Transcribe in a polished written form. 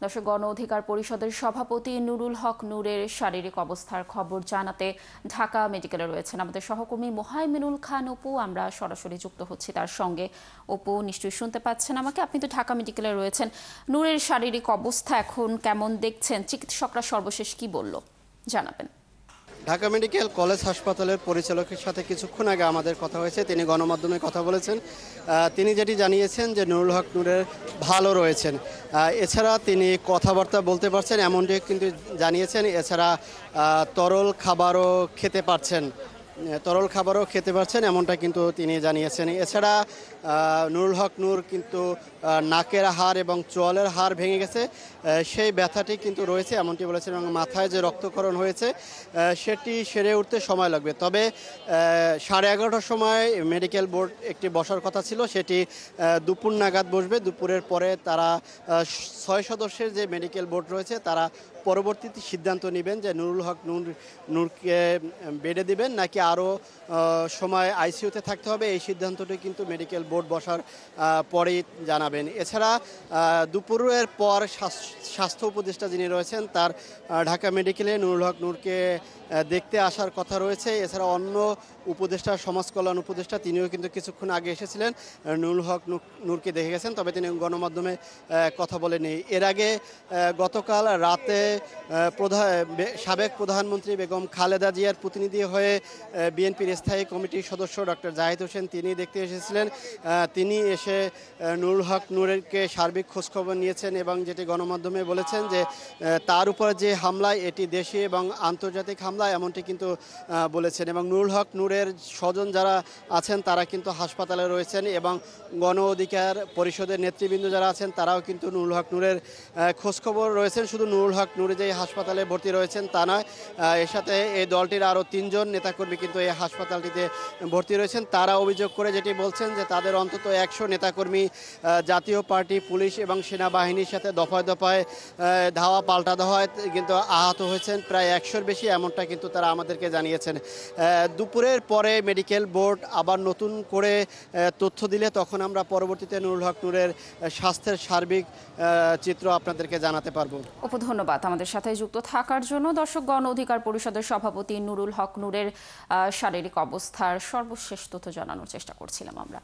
দর্শক, গণ অধিকার পরিষদের সভাপতি নুরুল হক নূরের শারীরিক অবস্থার খবর জানাতে ঢাকা মেডিকেলে রয়েছেন আমাদের সহকর্মী মোহাইমিনুল খান অপু। আমরা সরাসরি যুক্ত হচ্ছি তার সঙ্গে। অপু, নিশ্চয়ই শুনতে পাচ্ছেন আমাকে? আপনি তো ঢাকা মেডিকেলে রয়েছেন। নূরের শারীরিক অবস্থা এখন কেমন দেখছেন? চিকিৎসকরা সর্বশেষ কি বলল জানাবেন। ঢাকা মেডিকেল কলেজ হাসপাতালের পরিচালকের সাথে কিছুক্ষণ আগে আমাদের কথা হয়েছে। তিনি গণমাধ্যমে কথা বলেছেন। তিনি যেটি জানিয়েছেন যে নুরুল হক নূরের ভালো রয়েছেন। এছাড়া তিনি কথাবার্তা বলতে পারছেন এমনটি কিন্তু জানিয়েছেন। এছাড়া তরল খাবারও খেতে পারছেন এমনটা কিন্তু তিনি জানিয়েছেন। এছাড়া নুরুল হক নূর কিন্তু নাকের হাড় এবং চোয়ালের হাড় ভেঙে গেছে, সেই ব্যথাটি কিন্তু রয়েছে এমনটি বলেছেন, এবং মাথায় যে রক্তক্ষরণ হয়েছে সেটি সেরে উঠতে সময় লাগবে। তবে 11:30টার সময় মেডিকেল বোর্ড একটি বসার কথা ছিল, সেটি দুপুর নাগাদ বসবে। দুপুরের পরে তারা 6 সদস্যের যে মেডিকেল বোর্ড রয়েছে তারা পরবর্তীতে সিদ্ধান্ত নেবেন যে নুরুল হক নূরকে বেডে দিবেন নাকি আরও সময় আইসিইউতে থাকতে হবে। এই সিদ্ধান্তটি কিন্তু মেডিকেল বোর্ড বসার পরেই জানাবেন। এছাড়া দুপুরের পর স্বাস্থ্য উপদেষ্টা যিনি রয়েছেন তার ঢাকা মেডিকেলে নুরুল হক নূরকে দেখতে আসার কথা রয়েছে। এছাড়া অন্য উপদেষ্টা, সমাজ কল্যাণ উপদেষ্টা, তিনিও কিন্তু কিছুক্ষণ আগে এসেছিলেন, নুরুল হক নূরকে দেখে গেছেন, তবে তিনি গণমাধ্যমে কথা বলেনি। এর আগে গতকাল রাতে সাবেক প্রধানমন্ত্রী বেগম খালেদা জিয়ার প্রতিনিধি হয়ে বিএনপির স্থায়ী কমিটির সদস্য ডক্টর জাহিদ হোসেন তিনি দেখতে এসেছিলেন। তিনি এসে নুরুল হক নূরেরকে সার্বিক খোঁজখবর নিয়েছেন এবং যেটি গণমাধ্যমে বলেছেন যে তার উপর যে হামলা এটি দেশি এবং আন্তর্জাতিক হামলা এমনটি কিন্তু বলেছেন। এবং নুরুল হক নূরের স্বজন যারা আছেন তারা কিন্তু হাসপাতালে রয়েছেন, এবং গণ অধিকার পরিষদের নেতৃবৃন্দ যারা আছেন তারাও কিন্তু নুরুল হক নূরের খোঁজখবর রয়েছেন। শুধু নুরুল হক নূরে যে হাসপাতালে ভর্তি রয়েছেন তা নয়, এর সাথে এই দলটির আরও 3 জন নেতাকর্মী কিন্তু এই হাসপাতালটিতে ভর্তি রয়েছেন। তারা অভিযোগ করে যেটি বলছেন যে তাদের অন্তত 100 নেতাকর্মী জাতীয় পার্টি, পুলিশ এবং সেনাবাহিনীর সাথে দফায় দফায় ধাওয়া পাল্টা ধাওয়ায় কিন্তু আহত হয়েছেন প্রায় 100-র বেশি, এমনটা কিন্তু তারা আমাদেরকে জানিয়েছেন। দুপুরের পরে মেডিকেল বোর্ড আবার নতুন করে তথ্য দিলে তখন আমরা পরবর্তীতে নুরুল হক নূরের স্বাস্থ্যের সার্বিক চিত্র আপনাদেরকে জানাতে পারবো। অপু, ধন্যবাদ আমাদের সাথে যুক্ত থাকার জন্য। দর্শক, গণ অধিকার পরিষদের সভাপতি নুরুল হক নূরের শারীরিক অবস্থার সর্বশেষ তথ্য জানানোর চেষ্টা করছিলাম আমরা।